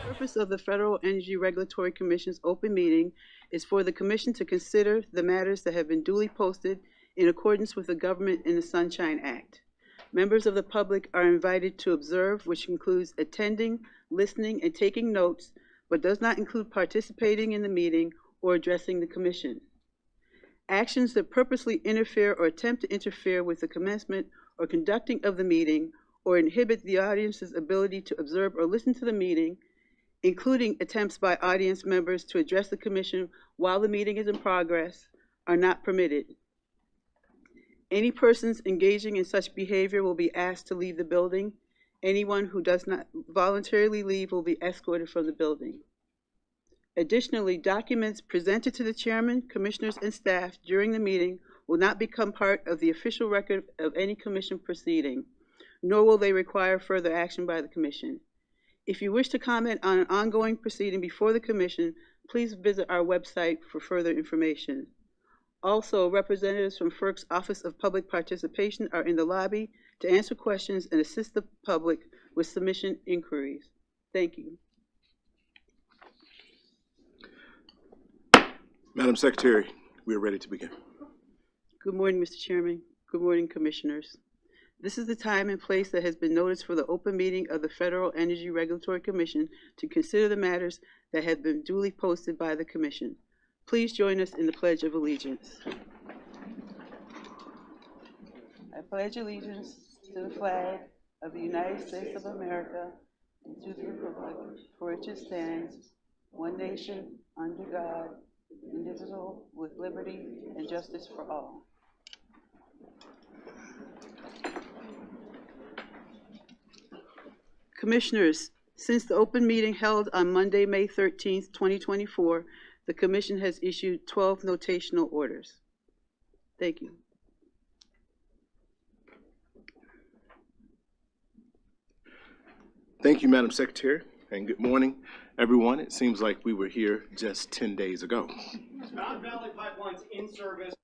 The purpose of the Federal Energy Regulatory Commission's open meeting is for the Commission to consider the matters that have been duly posted in accordance with the Government in the Sunshine Act. Members of the public are invited to observe, which includes attending, listening, and taking notes, but does not include participating in the meeting or addressing the Commission. Actions that purposely interfere or attempt to interfere with the commencement or conducting of the meeting or inhibit the audience's ability to observe or listen to the meeting, including attempts by audience members to address the Commission while the meeting is in progress, are not permitted. Any persons engaging in such behavior will be asked to leave the building. Anyone who does not voluntarily leave will be escorted from the building. Additionally, documents presented to the chairman, commissioners, and staff during the meeting will not become part of the official record of any commission proceeding, nor will they require further action by the commission. If you wish to comment on an ongoing proceeding before the commission, please visit our website for further information. Also, representatives from FERC's Office of Public Participation are in the lobby to answer questions and assist the public with submission inquiries. Thank you. Madam Secretary, we are ready to begin. Good morning, Mr. Chairman. Good morning, Commissioners. This is the time and place that has been noticed for the open meeting of the Federal Energy Regulatory Commission to consider the matters that have been duly posted by the Commission. Please join us in the Pledge of Allegiance. I pledge allegiance to the flag of the United States of America and to the republic for which it stands, one nation, under God, indivisible, with liberty and justice for all. Commissioners, since the open meeting held on Monday, May 13th, 2024, the Commission has issued 12 notational orders. Thank you. Thank you, Madam Secretary, and good morning, everyone. It seems like we were here just 10 days ago. Mountain Valley Pipeline's in service.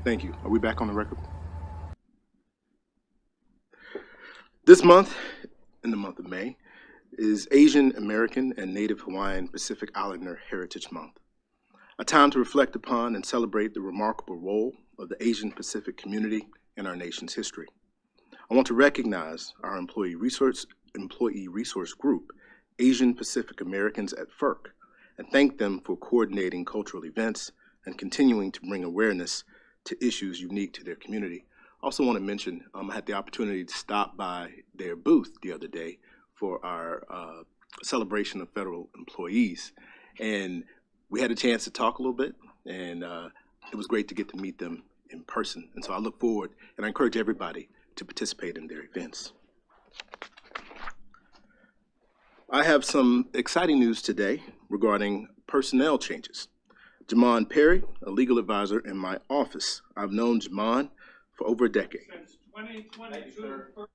Thank you. Are we back on the record? This month, in the month of May, is Asian American and Native Hawaiian Pacific Islander Heritage Month, a time to reflect upon and celebrate the remarkable role of the Asian Pacific community in our nation's history. I want to recognize our employee resource group, Asian Pacific Americans at FERC, and thank them for coordinating cultural events and continuing to bring awareness to issues unique to their community. I also want to mention, I had the opportunity to stop by their booth the other day for our celebration of federal employees. And we had a chance to talk a little bit, and it was great to get to meet them in person. And so I look forward, and I encourage everybody to participate in their events. I have some exciting news today regarding personnel changes. Jamon Perry, a legal advisor in my office. I've known Jamon for over a decade. Since 2022.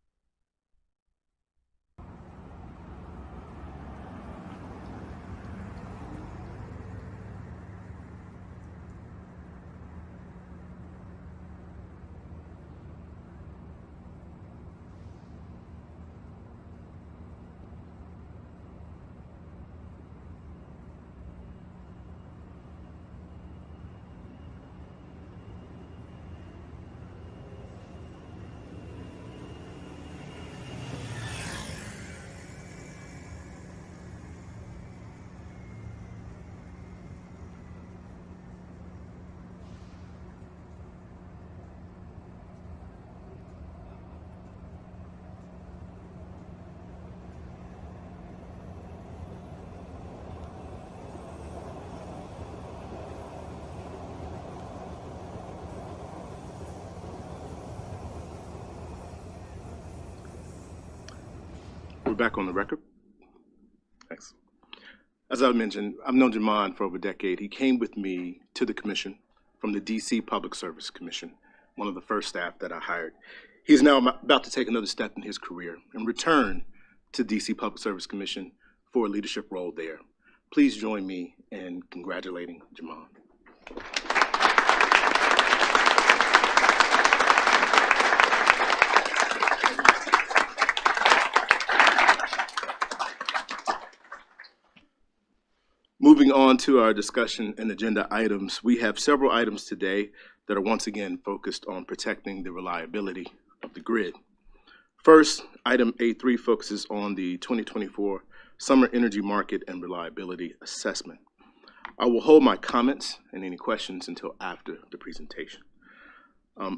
We're back on the record. Thanks. As I mentioned, I've known Jamon for over a decade. He came with me to the commission from the DC Public Service Commission, one of the first staff that I hired. He's now about to take another step in his career and return to DC Public Service Commission for a leadership role there. Please join me in congratulating Jamon. Moving on to our discussion and agenda items, we have several items today that are once again focused on protecting the reliability of the grid. First, item A3 focuses on the 2024 Summer Energy Market and Reliability Assessment. I will hold my comments and any questions until after the presentation.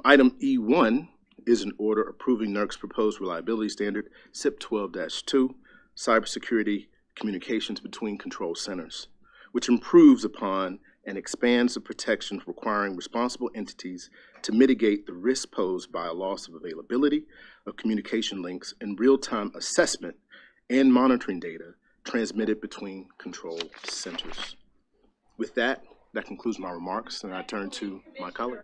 Item E1 is an order approving NERC's proposed reliability standard, SIP 12-2, cybersecurity communications between control centers, which improves upon and expands the protections requiring responsible entities to mitigate the risk posed by a loss of availability of communication links and real-time assessment and monitoring data transmitted between control centers. With that, that concludes my remarks, and I turn to my colleague.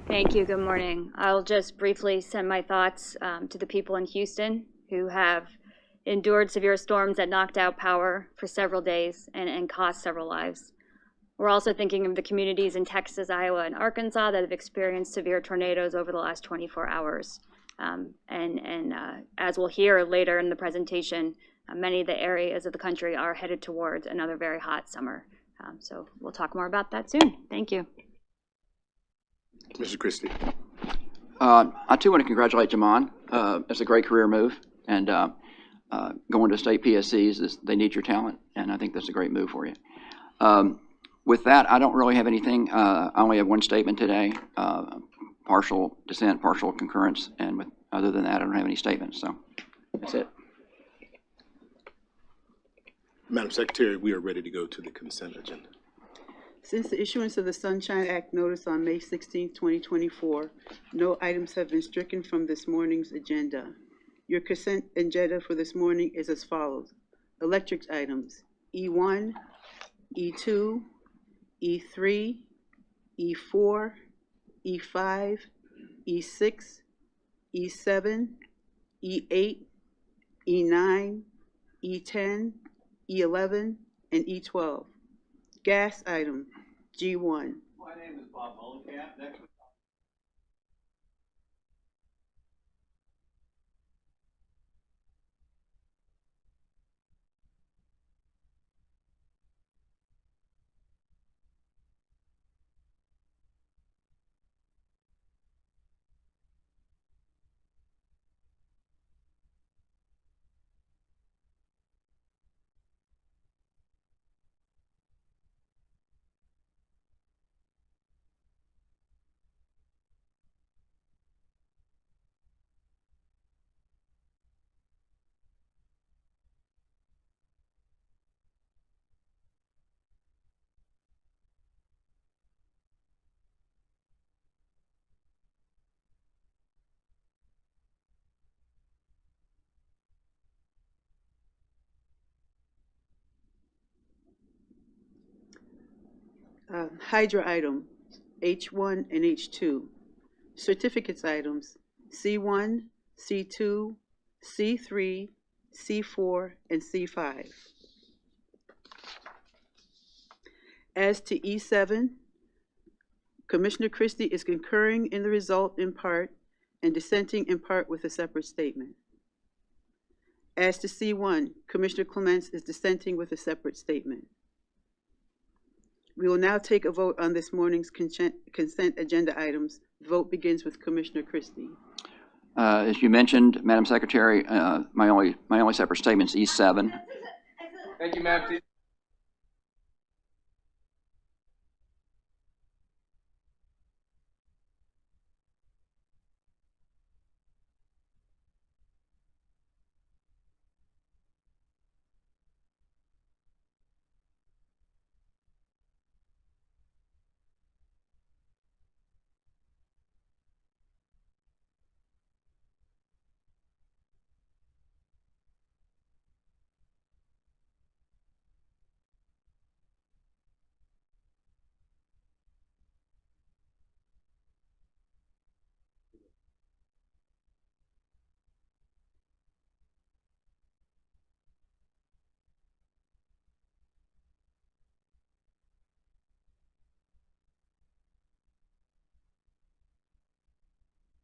Thank you. Good morning. I'll just briefly send my thoughts to the people in Houston who have endured severe storms that knocked out power for several days and cost several lives. We're also thinking of the communities in Texas, Iowa, and Arkansas that have experienced severe tornadoes over the last 24 hours. As we'll hear later in the presentation, many of the areas of the country are headed towards another very hot summer. So we'll talk more about that soon. Thank you. Mr. Christie. I too want to congratulate Jamon. It's a great career move, and going to state PSCs, they need your talent, and I think that's a great move for you. With that, I don't really have anything. I only have one statement today, partial dissent, partial concurrence, and other than that, I don't have any statements, so that's it. Madam Secretary, we are ready to go to the consent agenda. Since the issuance of the Sunshine Act notice on May 16, 2024, no items have been stricken from this morning's agenda. Your consent agenda for this morning is as follows. Electric items, E1, E2, E3, E4, E5, E6, E7, E8, E9, E10, E11, and E12. Gas item, G1. My name is Bob Mullenkamp. Next. Hydra item, H1 and H2. Certificates items, C1, C2, C3, C4, and C5. As to E7, Commissioner Christie is concurring in the result in part and dissenting in part with a separate statement. As to C1, Commissioner Clements is dissenting with a separate statement. We will now take a vote on this morning's consent agenda items. The vote begins with Commissioner Christie. As you mentioned, Madam Secretary, my only separate statement is E7. Thank you, Madam.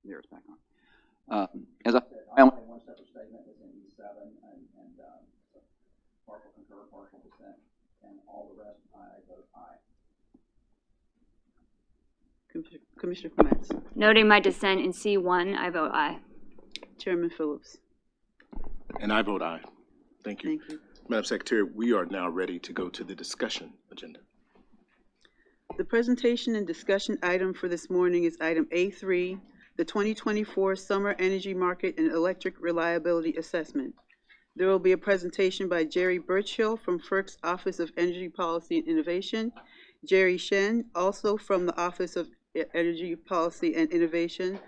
There, it's back on. As I said, I only have one separate statement. It's in E7, and partial concur, partial dissent, and all the rest I vote aye. Commissioner Clements. Noting my dissent in C1, I vote aye. Chairman Phillips. And I vote aye. Thank you. Thank you. Madam Secretary, we are now ready to go to the discussion agenda. The presentation and discussion item for this morning is item A3, the 2024 Summer Energy Market and Electric Reliability Assessment. There will be a presentation by Jerry Burchill from FERC's Office of Energy Policy and Innovation, Jerry Shen, also from the Office of Energy Policy and Innovation,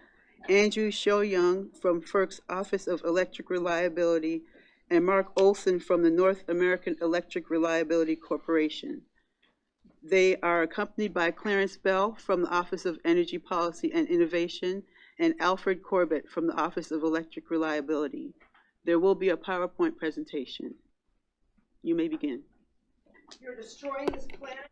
Andrew Hsiung from FERC's Office of Electric Reliability, and Mark Olson from the North American Electric Reliability Corporation. They are accompanied by Clarence Bell from the Office of Energy Policy and Innovation and Alfred Corbett from the Office of Electric Reliability. There will be a PowerPoint presentation. You may begin. You're destroying this planet.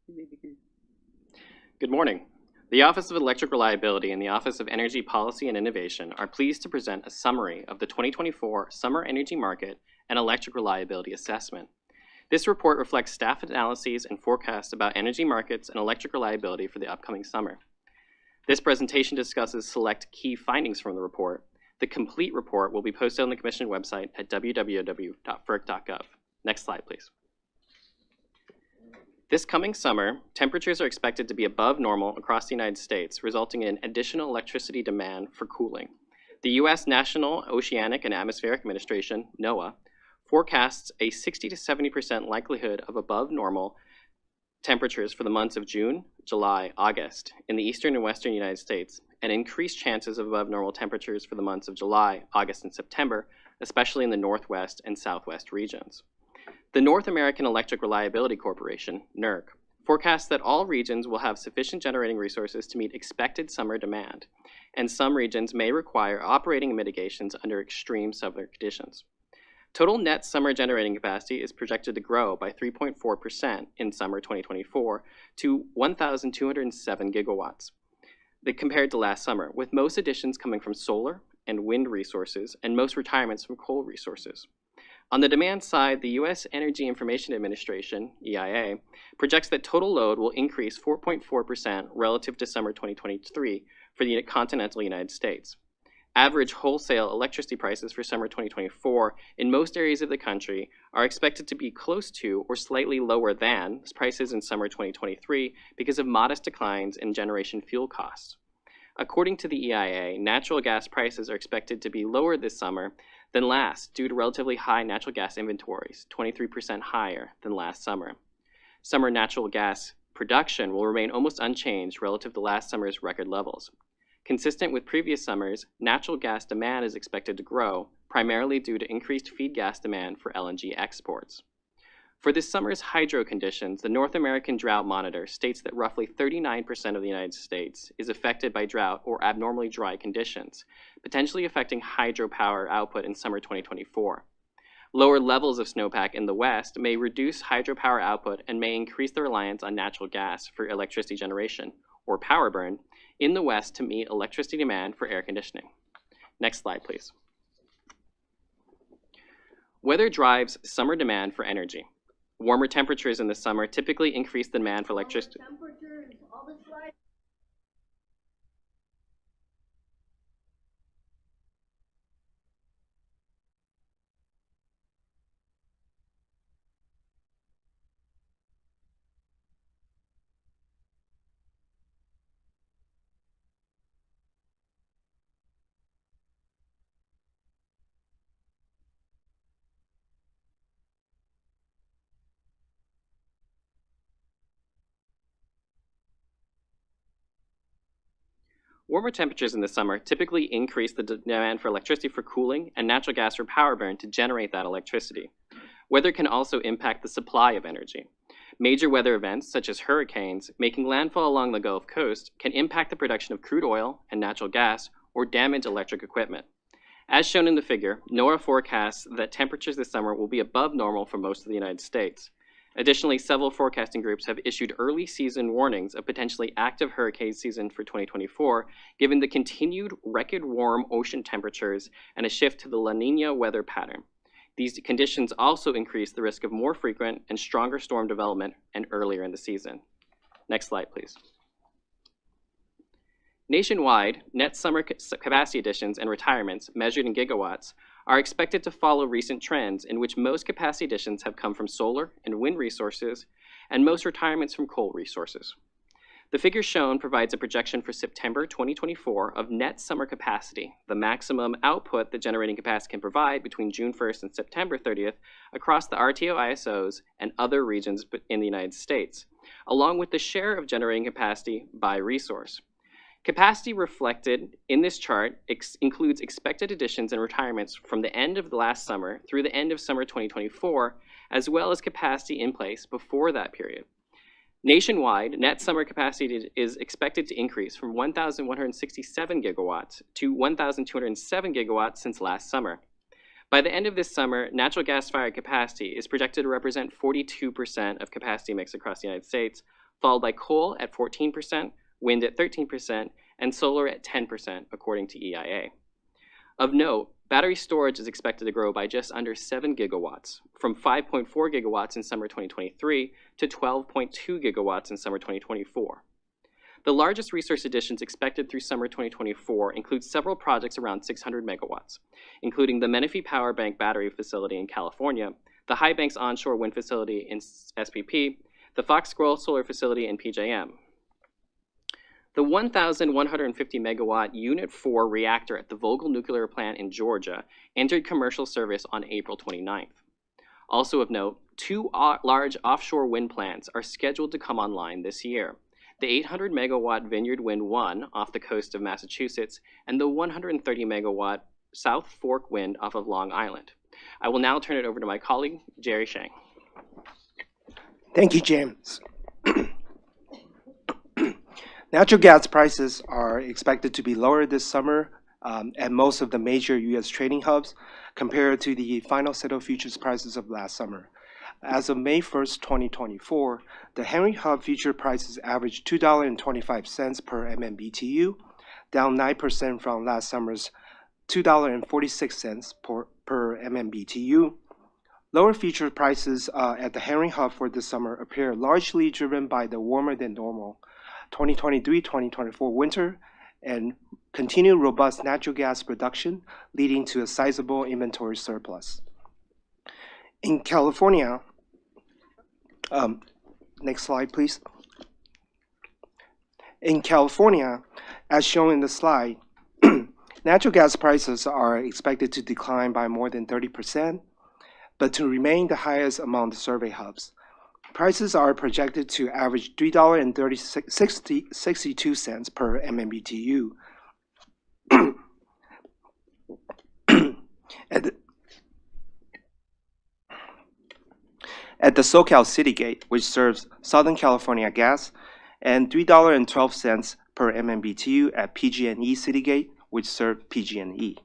You may begin. Good morning. The Office of Electric Reliability and the Office of Energy Policy and Innovation are pleased to present a summary of the 2024 Summer Energy Market and Electric Reliability Assessment. This report reflects staff analyses and forecasts about energy markets and electric reliability for the upcoming summer. This presentation discusses select key findings from the report. The complete report will be posted on the Commission website at www.ferc.gov. Next slide, please. This coming summer, temperatures are expected to be above normal across the United States, resulting in additional electricity demand for cooling. The U.S. National Oceanic and Atmospheric Administration, NOAA, forecasts a 60 to 70% likelihood of above normal temperatures for the months of June, July, August in the eastern and western United States, and increased chances of above normal temperatures for the months of July, August, and September, especially in the northwest and southwest regions. The North American Electric Reliability Corporation, NERC, forecasts that all regions will have sufficient generating resources to meet expected summer demand, and some regions may require operating mitigations under extreme summer conditions. Total net summer generating capacity is projected to grow by 3.4% in summer 2024 to 1,207 gigawatts compared to last summer, with most additions coming from solar and wind resources and most retirements from coal resources. On the demand side, the U.S. Energy Information Administration, EIA, projects that total load will increase 4.4% relative to summer 2023 for the continental United States. Average wholesale electricity prices for summer 2024 in most areas of the country are expected to be close to or slightly lower than prices in summer 2023 because of modest declines in generation fuel costs. According to the EIA, natural gas prices are expected to be lower this summer than last due to relatively high natural gas inventories, 23% higher than last summer. Summer natural gas production will remain almost unchanged relative to last summer's record levels. Consistent with previous summers, natural gas demand is expected to grow, primarily due to increased feed gas demand for LNG exports. For this summer's hydro conditions, the North American Drought Monitor states that roughly 39% of the United States is affected by drought or abnormally dry conditions, potentially affecting hydropower output in summer 2024. Lower levels of snowpack in the West may reduce hydropower output and may increase the reliance on natural gas for electricity generation, or power burn, in the West to meet electricity demand for air conditioning. Next slide, please. Weather drives summer demand for energy. Warmer temperatures in the summer typically increase the demand for electricity. Warmer temperatures in the summer typically increase the demand for electricity for cooling and natural gas for power burn to generate that electricity. Weather can also impact the supply of energy. Major weather events, such as hurricanes, making landfall along the Gulf Coast can impact the production of crude oil and natural gas or damage electric equipment. As shown in the figure, NOAA forecasts that temperatures this summer will be above normal for most of the United States. Additionally, several forecasting groups have issued early season warnings of potentially active hurricane season for 2024, given the continued record warm ocean temperatures and a shift to the La Niña weather pattern. These conditions also increase the risk of more frequent and stronger storm development and earlier in the season. Next slide, please. Nationwide, net summer capacity additions and retirements, measured in gigawatts, are expected to follow recent trends in which most capacity additions have come from solar and wind resources, and most retirements from coal resources. The figure shown provides a projection for September 2024 of net summer capacity, the maximum output the generating capacity can provide between June 1st and September 30th across the RTO ISOs and other regions in the United States, along with the share of generating capacity by resource. Capacity reflected in this chart includes expected additions and retirements from the end of the last summer through the end of summer 2024, as well as capacity in place before that period. Nationwide, net summer capacity is expected to increase from 1,167 gigawatts to 1,207 gigawatts since last summer. By the end of this summer, natural gas-fired capacity is projected to represent 42% of capacity mix across the United States, followed by coal at 14%, wind at 13%, and solar at 10%, according to EIA. Of note, battery storage is expected to grow by just under 7 gigawatts, from 5.4 gigawatts in summer 2023 to 12.2 gigawatts in summer 2024. The largest resource additions expected through summer 2024 include several projects around 600 megawatts, including the Menifee Power Bank Battery Facility in California, the High Banks Onshore Wind Facility in SPP, the Fox Squirrel Solar Facility in PJM. The 1,150 megawatt Unit 4 reactor at the Vogtle Nuclear Plant in Georgia entered commercial service on April 29th. Also of note, two large offshore wind plants are scheduled to come online this year. The 800 megawatt Vineyard Wind 1 off the coast of Massachusetts and the 130 megawatt South Fork Wind off of Long Island. I will now turn it over to my colleague, Jerry Hsiung. Thank you, James. Natural gas prices are expected to be lower this summer at most of the major U.S. trading hubs compared to the final settled futures prices of last summer. As of May 1st, 2024, the Henry Hub future prices averaged $2.25 per MMBTU, down 9% from last summer's $2.46 per MMBTU. Lower future prices at the Henry Hub for this summer appear largely driven by the warmer than normal 2023-2024 winter and continued robust natural gas production, leading to a sizable inventory surplus. In California, next slide, please. In California, as shown in the slide, natural gas prices are expected to decline by more than 30%, but to remain the highest among the survey hubs. Prices are projected to average $3.62 per MMBTU. At the SoCal Citygate, which serves Southern California gas, and $3.12 per MMBTU at PG&E Citygate, which serves PG&E.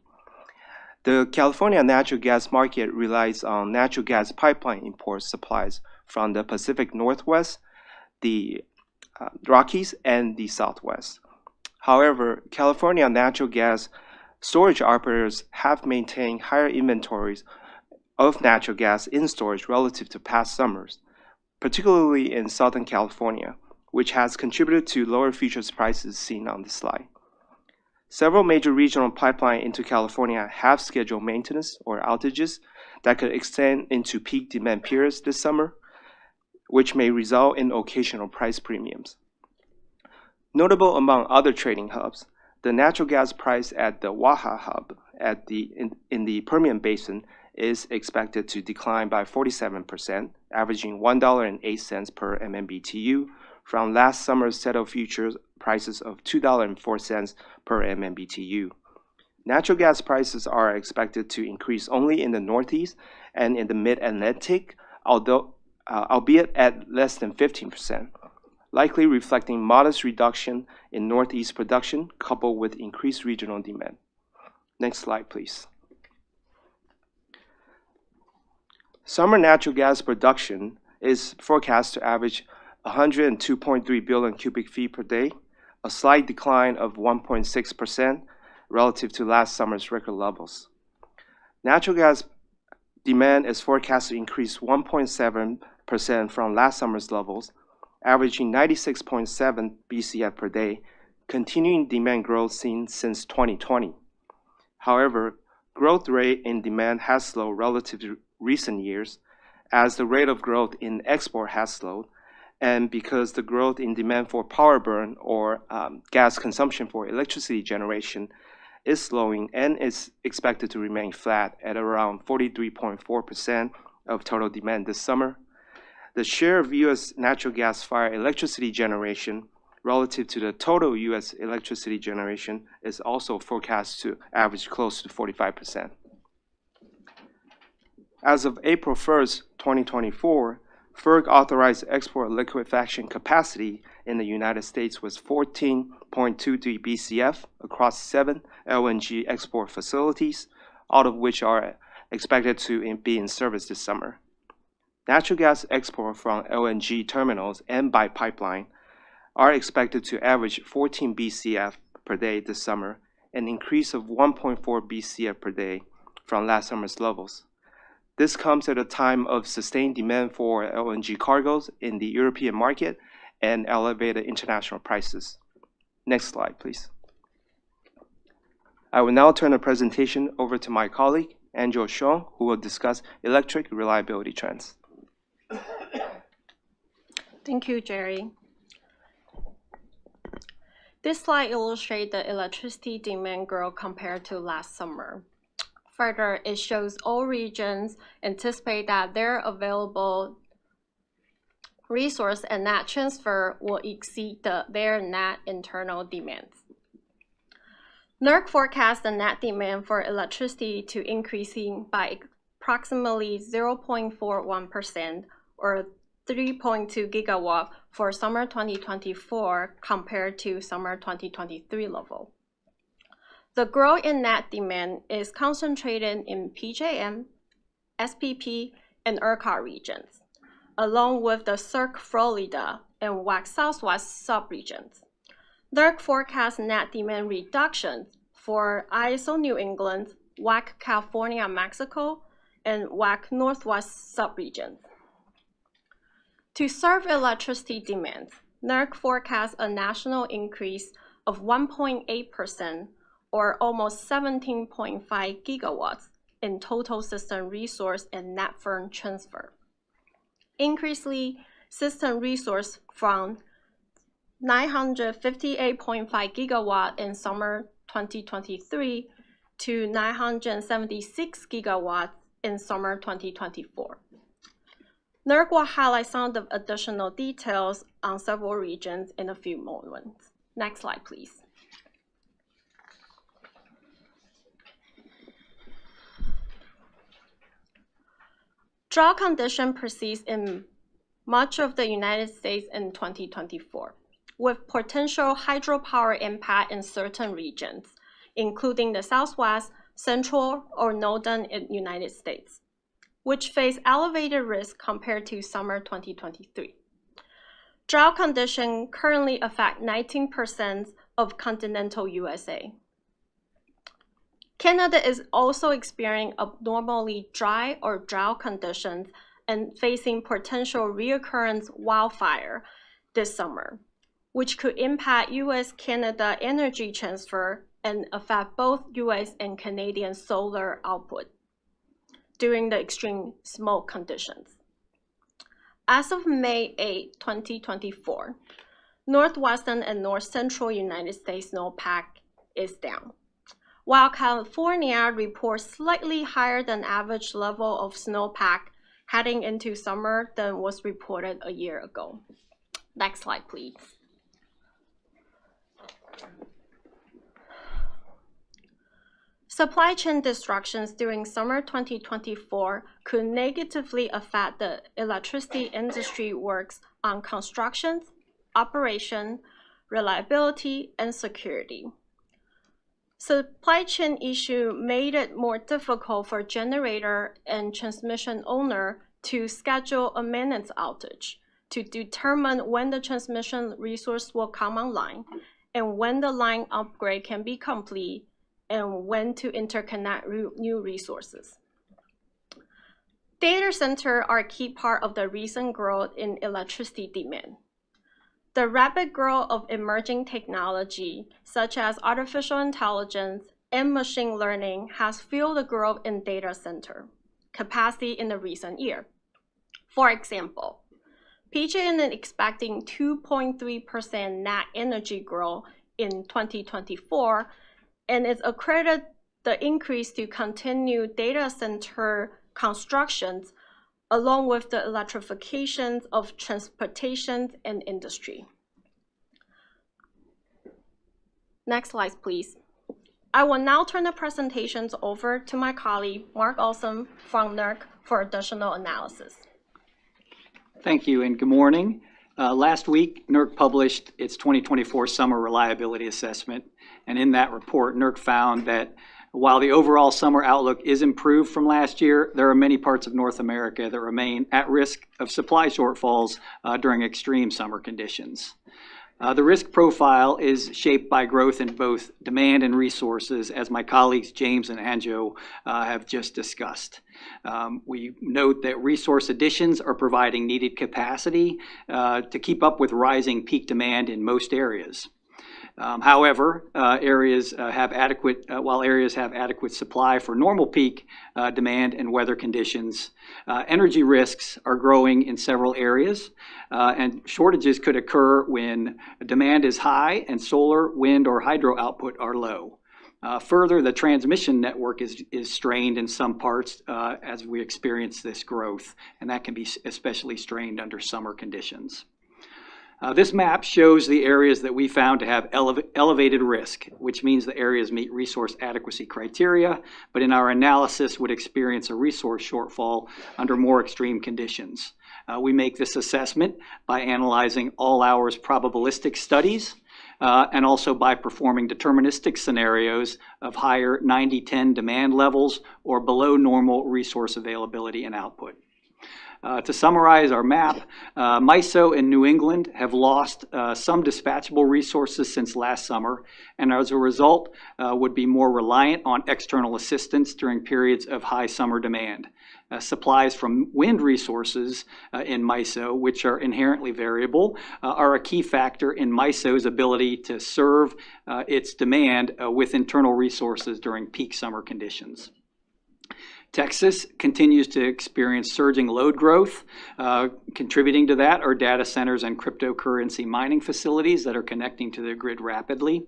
The California natural gas market relies on natural gas pipeline import supplies from the Pacific Northwest, the Rockies, and the Southwest. However, California natural gas storage operators have maintained higher inventories of natural gas in storage relative to past summers, particularly in Southern California, which has contributed to lower futures prices seen on the slide. Several major regional pipelines into California have scheduled maintenance or outages that could extend into peak demand periods this summer, which may result in occasional price premiums. Notable among other trading hubs, the natural gas price at the Waha hub in the Permian Basin is expected to decline by 47%, averaging $1.08 per MMBTU from last summer's settled futures prices of $2.04 per MMBTU. Natural gas prices are expected to increase only in the Northeast and in the Mid-Atlantic, albeit at less than 15%, likely reflecting modest reduction in Northeast production coupled with increased regional demand. Next slide, please. Summer natural gas production is forecast to average 102.3 billion cubic feet per day, a slight decline of 1.6% relative to last summer's record levels. Natural gas demand is forecast to increase 1.7% from last summer's levels, averaging 96.7 BCF per day, continuing demand growth seen since 2020. However, growth rate in demand has slowed relative to recent years as the rate of growth in export has slowed, and because the growth in demand for power burn or gas consumption for electricity generation is slowing and is expected to remain flat at around 43.4% of total demand this summer. The share of U.S. natural gas-fired electricity generation relative to the total U.S. electricity generation is also forecast to average close to 45%. As of April 1st, 2024, FERC authorized export liquefaction capacity in the United States was 14.23 BCF across 7 LNG export facilities, all of which are expected to be in service this summer. Natural gas export from LNG terminals and by pipeline are expected to average 14 BCF per day this summer, an increase of 1.4 BCF per day from last summer's levels. This comes at a time of sustained demand for LNG cargoes in the European market and elevated international prices. Next slide, please. I will now turn the presentation over to my colleague, Hsiung, who will discuss electric reliability trends. Thank you, Jerry. This slide illustrates the electricity demand growth compared to last summer. Further, it shows all regions anticipate that their available resource and net transfer will exceed their net internal demands. NERC forecasts the net demand for electricity to increasing by approximately 0.41% or 3.2 gigawatt for summer 2024 compared to summer 2023 level. The growth in net demand is concentrated in PJM, SPP, and ERCOT regions, along with the FERC Florida and WAC Southwest subregions. NERC forecasts net demand reductions for ISO New England, WAC California, Mexico, and WAC Northwest subregions. To serve electricity demands, NERC forecasts a national increase of 1.8% or almost 17.5 gigawatts in total system resource and net firm transfer. Increasingly, system resource from 958.5 gigawatt in summer 2023 to 976 gigawatts in summer 2024. NERC will highlight some of the additional details on several regions in a few moments. Next slide, please. Drought condition persists in much of the United States in 2024, with potential hydropower impact in certain regions, including the Southwest, Central, or Northern United States, which face elevated risk compared to summer 2023. Drought conditions currently affect 19% of continental USA. Canada is also experiencing abnormally dry or drought conditions and facing potential reoccurrence wildfire this summer, which could impact U.S.-Canada energy transfer and affect both U.S. and Canadian solar output during the extreme smoke conditions. As of May 8, 2024, northwestern and north-central United States snowpack is down, while California reports slightly higher than average level of snowpack heading into summer than was reported a year ago. Next slide, please. Supply chain disruptions during summer 2024 could negatively affect the electricity industry works on construction, operation, reliability, and security. Supply chain issue made it more difficult for generator and transmission owner to schedule a maintenance outage to determine when the transmission resource will come online and when the line upgrade can be complete and when to interconnect new resources. Data centers are a key part of the recent growth in electricity demand. The rapid growth of emerging technology, such as artificial intelligence and machine learning, has fueled the growth in data center capacity in the recent year. For example, PJM is expecting 2.3% net energy growth in 2024, and is accredited the increase to continue data center constructions along with the electrification of transportation and industry. Next slide, please. I will now turn the presentations over to my colleague, Mark Olson from NERC for additional analysis. Thank you and good morning. Last week, NERC published its 2024 Summer Reliability Assessment, and in that report, NERC found that while the overall summer outlook is improved from last year, there are many parts of North America that remain at risk of supply shortfalls during extreme summer conditions. The risk profile is shaped by growth in both demand and resources, as my colleagues James and Anjo have just discussed. We note that resource additions are providing needed capacity to keep up with rising peak demand in most areas. However, while areas have adequate supply for normal peak demand and weather conditions, energy risks are growing in several areas, and shortages could occur when demand is high and solar, wind, or hydro output are low. Further, the transmission network is strained in some parts as we experience this growth, and that can be especially strained under summer conditions. This map shows the areas that we found to have elevated risk, which means the areas meet resource adequacy criteria, but in our analysis would experience a resource shortfall under more extreme conditions. We make this assessment by analyzing all hours probabilistic studies and also by performing deterministic scenarios of higher 90-10 demand levels or below normal resource availability and output. To summarize our map, MISO and New England have lost some dispatchable resources since last summer, and as a result would be more reliant on external assistance during periods of high summer demand. Supplies from wind resources in MISO, which are inherently variable, are a key factor in MISO's ability to serve its demand with internal resources during peak summer conditions. Texas continues to experience surging load growth. Contributing to that are data centers and cryptocurrency mining facilities that are connecting to the grid rapidly.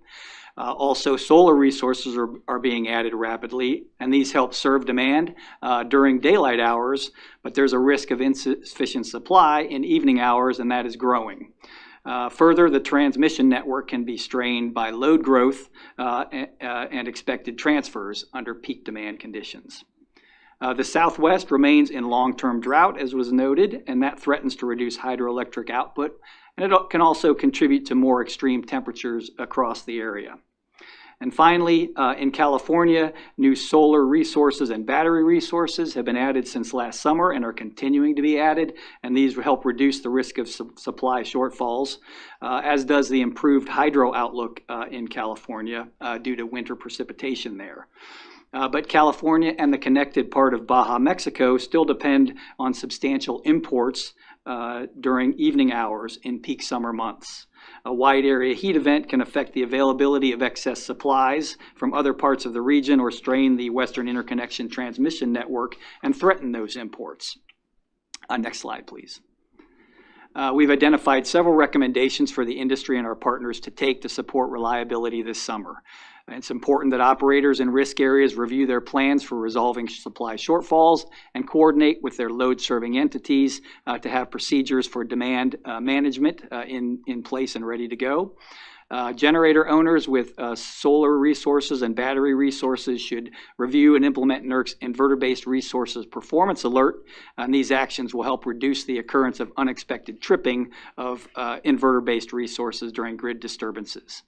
Also, solar resources are being added rapidly, and these help serve demand during daylight hours, but there's a risk of insufficient supply in evening hours, and that is growing. Further, the transmission network can be strained by load growth and expected transfers under peak demand conditions. The Southwest remains in long-term drought, as was noted, and that threatens to reduce hydroelectric output, and it can also contribute to more extreme temperatures across the area. And finally, in California, new solar resources and battery resources have been added since last summer and are continuing to be added, and these will help reduce the risk of supply shortfalls, as does the improved hydro outlook in California due to winter precipitation there. But California and the connected part of Baja, Mexico still depend on substantial imports during evening hours in peak summer months. A wide area heat event can affect the availability of excess supplies from other parts of the region or strain the Western Interconnection transmission network and threaten those imports. Next slide, please. We've identified several recommendations for the industry and our partners to take to support reliability this summer. It's important that operators in risk areas review their plans for resolving supply shortfalls and coordinate with their load-serving entities to have procedures for demand management in place and ready to go. Generator owners with solar resources and battery resources should review and implement NERC's inverter-based resources performance alert, and these actions will help reduce the occurrence of unexpected tripping of inverter-based resources during grid disturbances.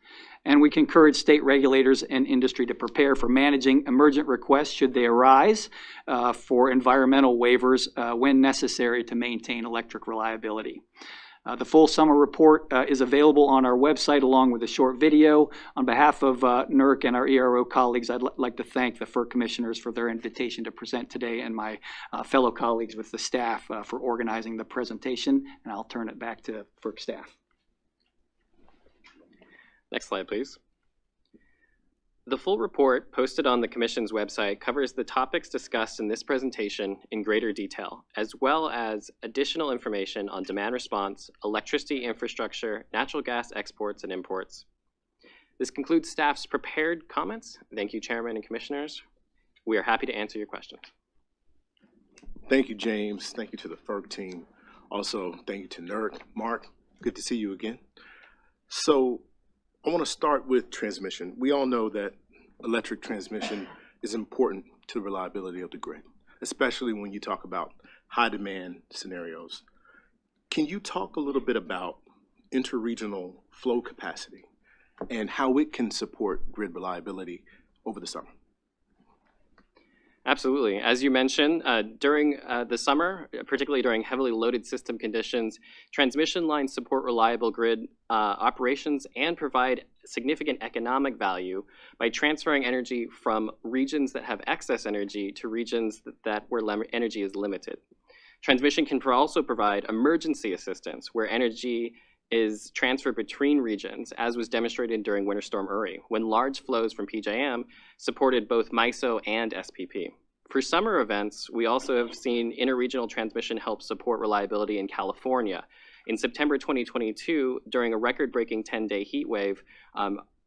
And we can encourage state regulators and industry to prepare for managing emergent requests should they arise for environmental waivers when necessary to maintain electric reliability. The full summer report is available on our website along with a short video. On behalf of NERC and our ERO colleagues, I'd like to thank the FERC Commissioners for their invitation to present today and my fellow colleagues with the staff for organizing the presentation, and I'll turn it back to FERC staff. Next slide, please. The full report posted on the Commission's website covers the topics discussed in this presentation in greater detail, as well as additional information on demand response, electricity infrastructure, natural gas exports and imports. This concludes staff's prepared comments. Thank you, Chairman and Commissioners. We are happy to answer your questions. Thank you, James. Thank you to the FERC team. Also, thank you to NERC. Mark, good to see you again. So, I want to start with transmission. We all know that electric transmission is important to the reliability of the grid, especially when you talk about high demand scenarios. Can you talk a little bit about interregional flow capacity and how it can support grid reliability over the summer? Absolutely. As you mentioned, during the summer, particularly during heavily loaded system conditions, transmission lines support reliable grid operations and provide significant economic value by transferring energy from regions that have excess energy to regions where energy is limited. Transmission can also provide emergency assistance where energy is transfer between regions, as was demonstrated during Winter Storm Uri, when large flows from PJM supported both MISO and SPP. For summer events, we also have seen interregional transmission help support reliability in California. In September 2022, during a record-breaking 10-day heat wave,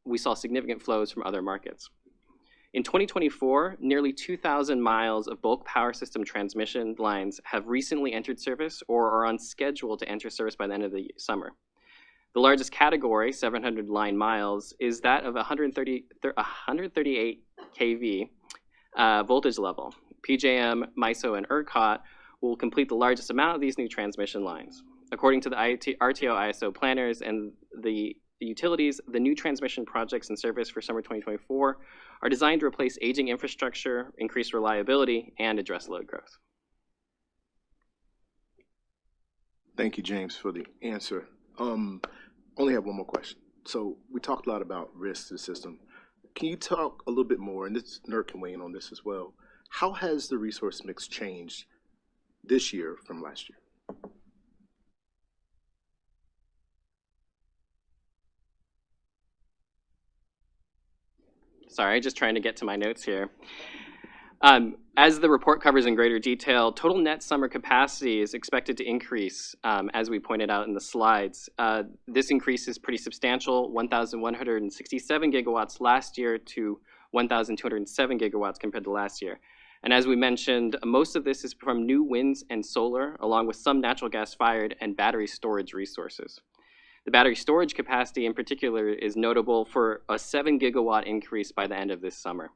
we saw significant flows from other markets. In 2024, nearly 2,000 miles of bulk power system transmission lines have recently entered service or are on schedule to enter service by the end of the summer. The largest category, 700 line miles, is that of 138 kV voltage level. PJM, MISO, and ERCOT will complete the largest amount of these new transmission lines. According to the RTO ISO planners and the utilities, the new transmission projects in service for summer 2024 are designed to replace aging infrastructure, increase reliability, and address load growth. Thank you, James, for the answer. Only have one more question. So we talked a lot about risks to the system. Can you talk a little bit more, and this NERC can weigh in on this as well, how has the resource mix changed this year from last year? Sorry, just trying to get to my notes here. As the report covers in greater detail, total net summer capacity is expected to increase, as we pointed out in the slides. This increase is pretty substantial, 1,167 gigawatts last year to 1,207 gigawatts compared to last year. And as we mentioned, most of this is from new winds and solar, along with some natural gas-fired and battery storage resources. The battery storage capacity in particular is notable for a 7 gigawatt increase by the end of this summer.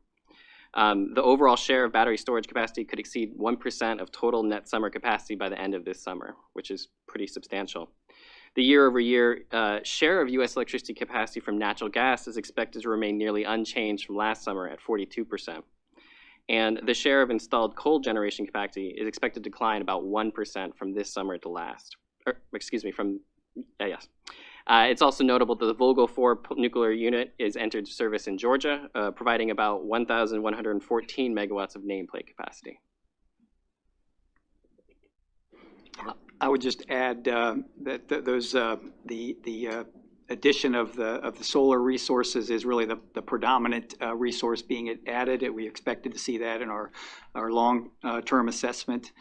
The overall share of battery storage capacity could exceed 1% of total net summer capacity by the end of this summer, which is pretty substantial. The year-over-year share of U.S. electricity capacity from natural gas is expected to remain nearly unchanged from last summer at 42%. And the share of installed coal generation capacity is expected to decline about 1% from this summer to last. It's also notable that the Vogtle 4 nuclear unit is entered service in Georgia, providing about 1,114 megawatts of nameplate capacity. I would just add that the addition of the solar resources is really the predominant resource being added. We expected to see that in our long-term assessment.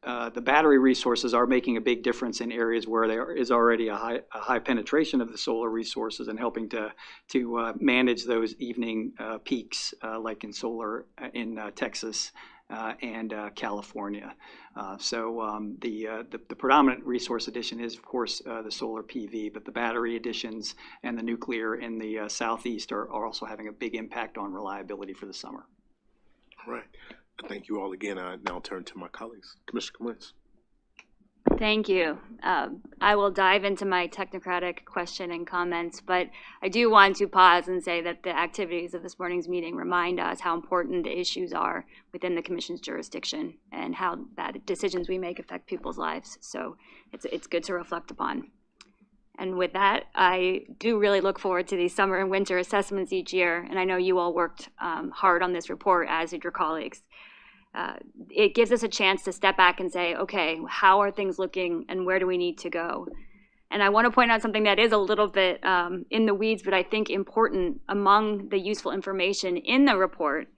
The battery resources are making a big difference in areas where there is already a high penetration of the solar resources and helping to manage those evening peaks like in solar in Texas and California. The predominant resource addition is, of course, the solar PV, but the battery additions and the nuclear in the southeast are also having a big impact on reliability for the summer. All right. Thank you all again. I now turn to my colleagues. Commissioner Clements. Thank you. I will dive into my technocratic question and comments, but I do want to pause and say that the activities of this morning's meeting remind us how important the issues are within the Commission's jurisdiction and how that decisions we make affect people's lives. So it's good to reflect upon. And with that, I do really look forward to these summer and winter assessments each year, and I know you all worked hard on this report, as did your colleagues. It gives us a chance to step back and say, okay, how are things looking and where do we need to go? And I want to point out something that is a little bit in the weeds, but I think important among the useful information in the report.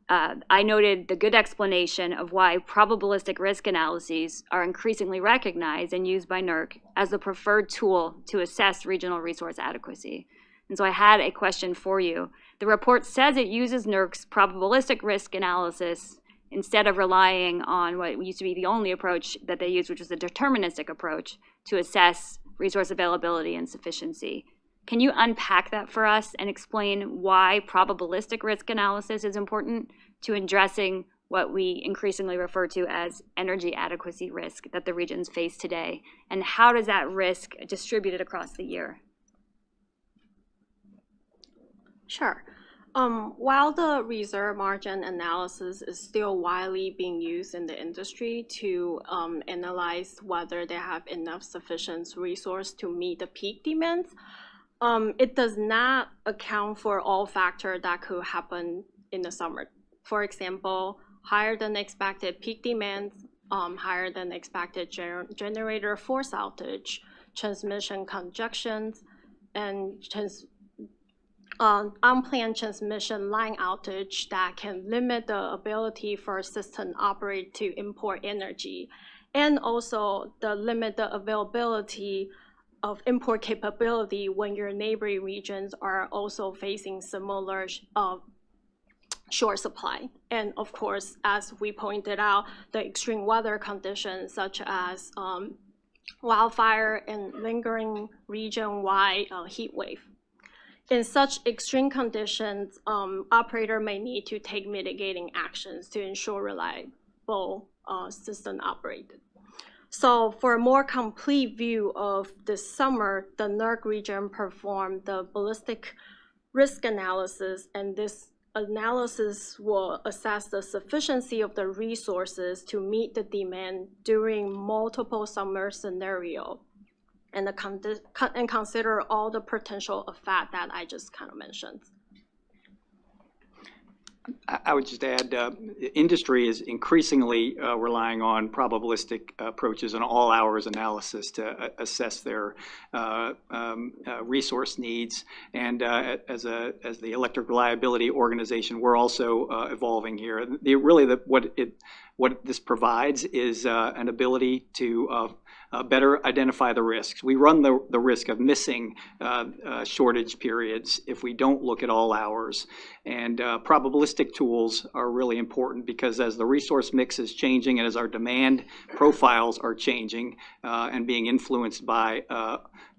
I noted the good explanation of why probabilistic risk analyses are increasingly recognized and used by NERC as the preferred tool to assess regional resource adequacy. And so I had a question for you. The report says it uses NERC's probabilistic risk analysis instead of relying on what used to be the only approach that they used, which was the deterministic approach to assess resource availability and sufficiency. Can you unpack that for us and explain why probabilistic risk analysis is important to addressing what we increasingly refer to as energy adequacy risk that the regions face today? And how does that risk distribute it across the year? Sure. While the reserve margin analysis is still widely being used in the industry to analyze whether they have enough sufficient resource to meet the peak demands, it does not account for all factors that could happen in the summer. For example, higher than expected peak demands higher than expected generator force outage, transmission congestions, and unplanned transmission line outage that can limit the ability for a system operator to import energy, and also the limit the availability of import capability when your neighboring regions are also facing similar short supply. And of course, as we pointed out, the extreme weather conditions such as wildfire and lingering region-wide heat wave. In such extreme conditions, operator may need to take mitigating actions to ensure reliable system operated. So for a more complete view of this summer, the NERC region performed the ballistic risk analysis, and this analysis will assess the sufficiency of the resources to meet the demand during multiple summer scenarios, and consider all the potential effects that I just kind of mentioned. I would just add, industry is increasingly relying on probabilistic approaches and all hours analysis to assess their resource needs. And as the electric reliability organization, we're also evolving here. What this provides is an ability to better identify the risks. We run the risk of missing shortage periods if we don't look at all hours. And probabilistic tools are really important because as the resource mix is changing and as our demand profiles are changing and being influenced by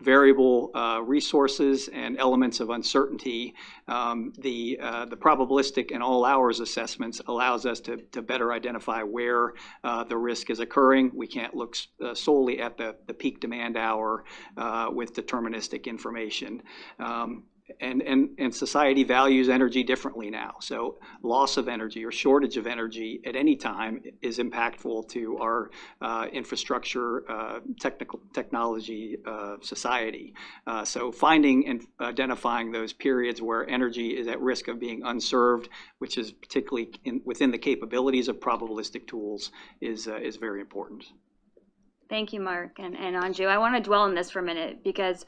variable resources and elements of uncertainty, the probabilistic and all hours assessments allows us to better identify where the risk is occurring. We can't look solely at the peak demand hour with deterministic information. And society values energy differently now. So loss of energy or shortage of energy at any time is impactful to our infrastructure, technology society. So finding and identifying those periods where energy is at risk of being unserved, which is particularly within the capabilities of probabilistic tools, is very important. Thank you, Mark and Anju. I want to dwell on this for a minute because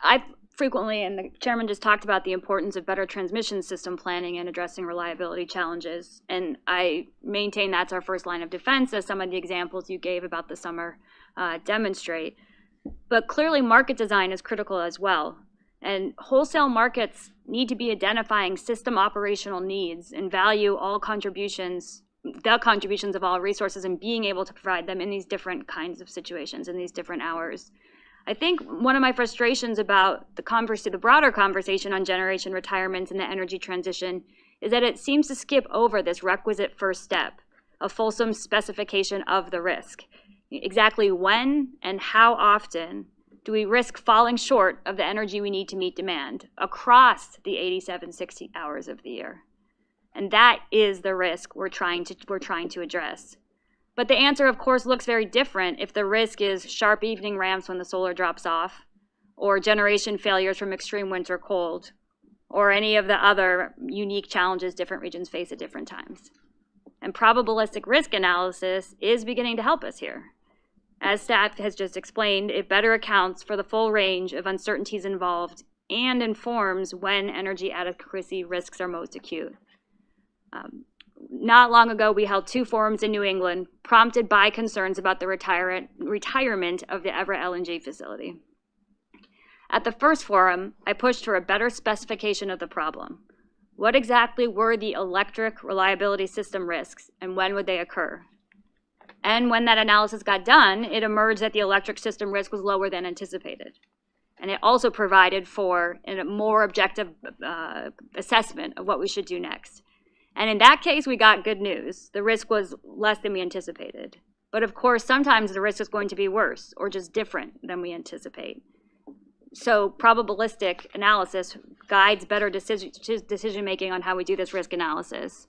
I frequently, and the chairman just talked about the importance of better transmission system planning and addressing reliability challenges. And I maintain that's our first line of defense, as some of the examples you gave about the summer demonstrate. But clearly market design is critical as well. And wholesale markets need to be identifying system operational needs and value all contributions, the contributions of all resources, and being able to provide them in these different kinds of situations, in these different hours. I think one of my frustrations about the broader conversation on generation retirements and the energy transition is that it seems to skip over this requisite first step, a fulsome specification of the risk. Exactly when and how often do we risk falling short of the energy we need to meet demand across the 87, 60 hours of the year? And that is the risk we're trying to address. But the answer, of course, looks very different if the risk is sharp evening ramps when the solar drops off, or generation failures from extreme winter cold, or any of the other unique challenges different regions face at different times. And probabilistic risk analysis is beginning to help us here. As staff has just explained, it better accounts for the full range of uncertainties involved and informs when energy adequacy risks are most acute. Not long ago, we held 2 forums in New England, prompted by concerns about the retirement of the Everett LNG facility. At the first forum, I pushed for a better specification of the problem. What exactly were the electric reliability system risks, and when would they occur? And when that analysis got done, it emerged that the electric system risk was lower than anticipated. And it also provided for a more objective assessment of what we should do next. And in that case, we got good news. The risk was less than we anticipated. But of course, sometimes the risk is going to be worse or just different than we anticipate. So probabilistic analysis guides better decision-making on how we do this risk analysis.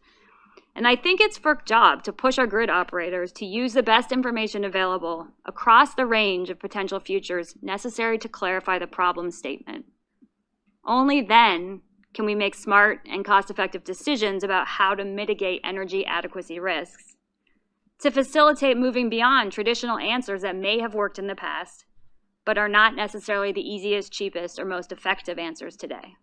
And I think it's FERC's job to push our grid operators to use the best information available across the range of potential futures necessary to clarify the problem statement. Only then can we make smart and cost-effective decisions about how to mitigate energy adequacy risks. to facilitate moving beyond traditional answers that may have worked in the past, but are not necessarily the easiest, cheapest, or most effective answers today.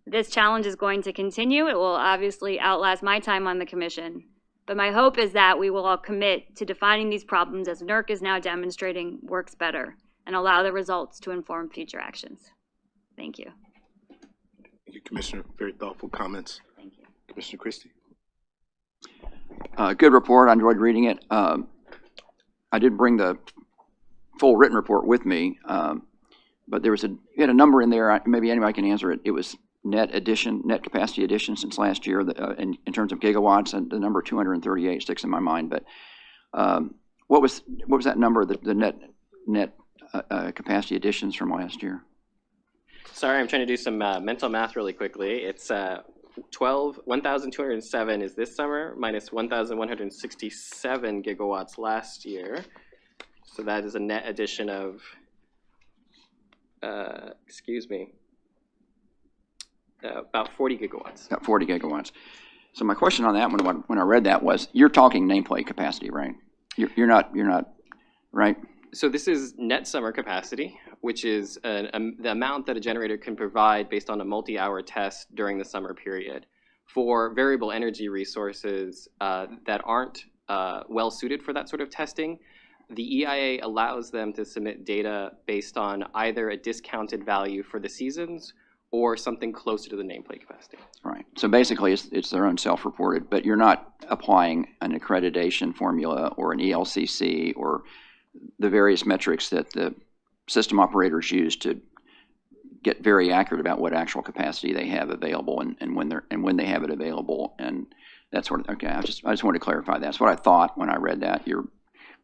This challenge is going to continue. It will obviously outlast my time on the commission, but my hope is that we will all commit to defining these problems as NERC is now demonstrating works better and allow the results to inform future actions. Thank you. Thank you, Commissioner. Very thoughtful comments. Thank you. Commissioner Christie. Good report. I enjoyed reading it. I did bring the full written report with me, but you had a number in there. Maybe anybody can answer it. It was net capacity addition since last year in terms of gigawatts, and the number 238 sticks in my mind. But what was that number? The net capacity additions from last year? Sorry, I'm trying to do some mental math really quickly. It's 1,207 is this summer minus 1,167 gigawatts last year. So that is a net addition of, about 40 gigawatts. About 40 gigawatts. So my question on that when I read that was, you're talking nameplate capacity, right? You're not, right? So this is net summer capacity, which is the amount that a generator can provide based on a multi-hour test during the summer period. For variable energy resources that aren't well suited for that sort of testing, the EIA allows them to submit data based on either a discounted value for the seasons or something closer to the nameplate capacity. Right. So basically, it's their own self-reported, but you're not applying an accreditation formula or an ELCC or the various metrics that the system operators use to get very accurate about what actual capacity they have available and when they have it available, and that sort of. Okay, I just wanted to clarify that. That's what I thought when I read that. You're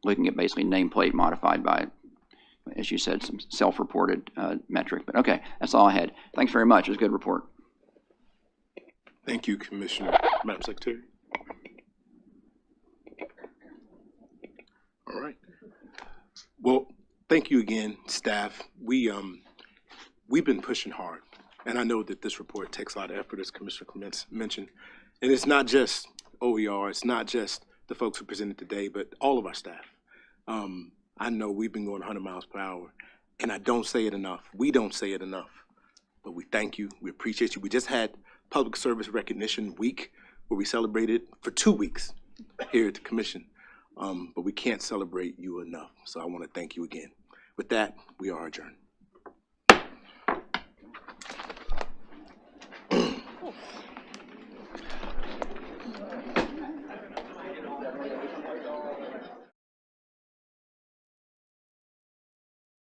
looking at basically nameplate modified by, as you said, some self-reported metric. But okay, that's all I had. Thanks very much. It was a good report. Thank you, Commissioner. Madam Secretary. All right. Well, thank you again, staff. We've been pushing hard, and I know that this report takes a lot of effort, as Commissioner Clements mentioned. And it's not just OER, it's not just the folks who presented today, but all of our staff. I know we've been going 100 miles per hour, and I don't say it enough. We don't say it enough, but we thank you. We appreciate you. We just had Public Service Recognition Week, where we celebrated for 2 weeks here at the Commission, but we can't celebrate you enough. So I want to thank you again. With that, we are adjourned.